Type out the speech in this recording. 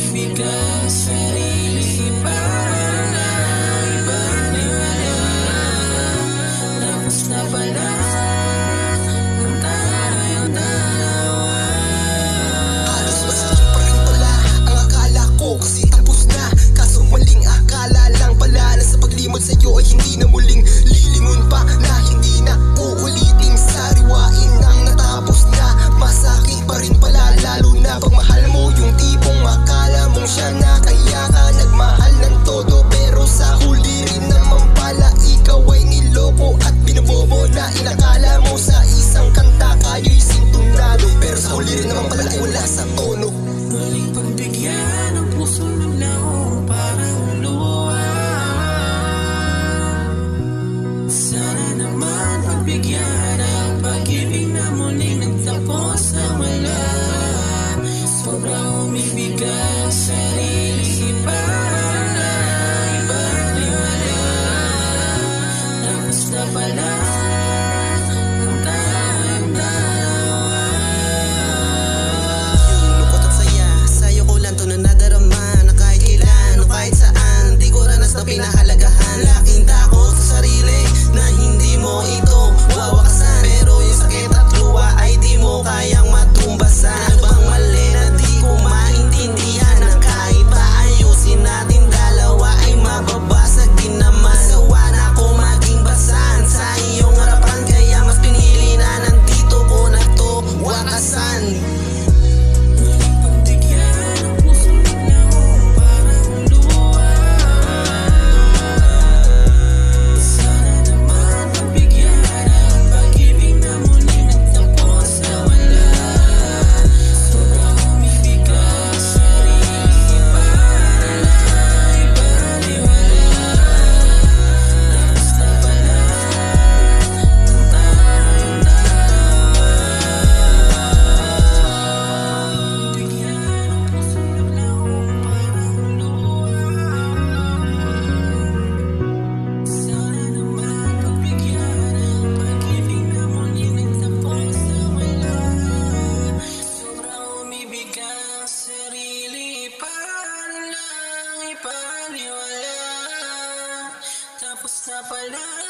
umibig ka sa sarili para ibaniwala. Tapos na pala ang tayong dalawa. Halos basta pa rin pala ang akala ko, kasi tapos na. Kaso maling akala lang pala na sa paglimot sa'yo ay hindi na muling lilingon pa, na hindi na uuliting sariwain ang natapos na. Masakit pa rin pala lalo na pag mahal mo yung tipong akala mong siya na, kaya ka nagmahal ng todo. Pero sa huli rin naman pala ikaw ay niloko at binabobo na inakala mo sa isang kanta kayo'y sintunado. Pero sa huli rin naman pala ay wala sa tono. Muling pagbigyan ang puso ng lao para uluwa. Sana naman pagbigyan ang pag-ibig na muling nagtapos sa wala. Sobrang umibig ka sa sarili para ibaniwala. Tapos na pala ang tayong dalawa. Yung lungkot at saya, sa'yo ko lang to na nadarama, na kahit kailan o kahit saan di ko ranas na pinahalagahan. Laking takot sa sarili na hindi mo ito wawakasan, pero yung sakit at luha ay di mo kayang matumbasan. Ano bang mali na di ko maintindihan, na kahit pa ayusin natin dalawa ay mababasag din naman. Sawa na ako maging basan sa iyong harapan, kaya mas pinili na nandito ko na to wakasan. Muling pagbigyan ang puso ng lao para uluwa. Sana naman pagbigyan ang pag-ibig na muling nagtapos sa wala. Sobrang umibig ka sa sarili para ibaniwala. Tapos na pala ang tayong dalawa. Bigyan ang puso ng lao para uluwa. Sana naman pagbigyan ang pag-ibig na muling nagtapos sa wala. Sobrang umibig ka sa sarili para lang ipaniwala. Tapos na pala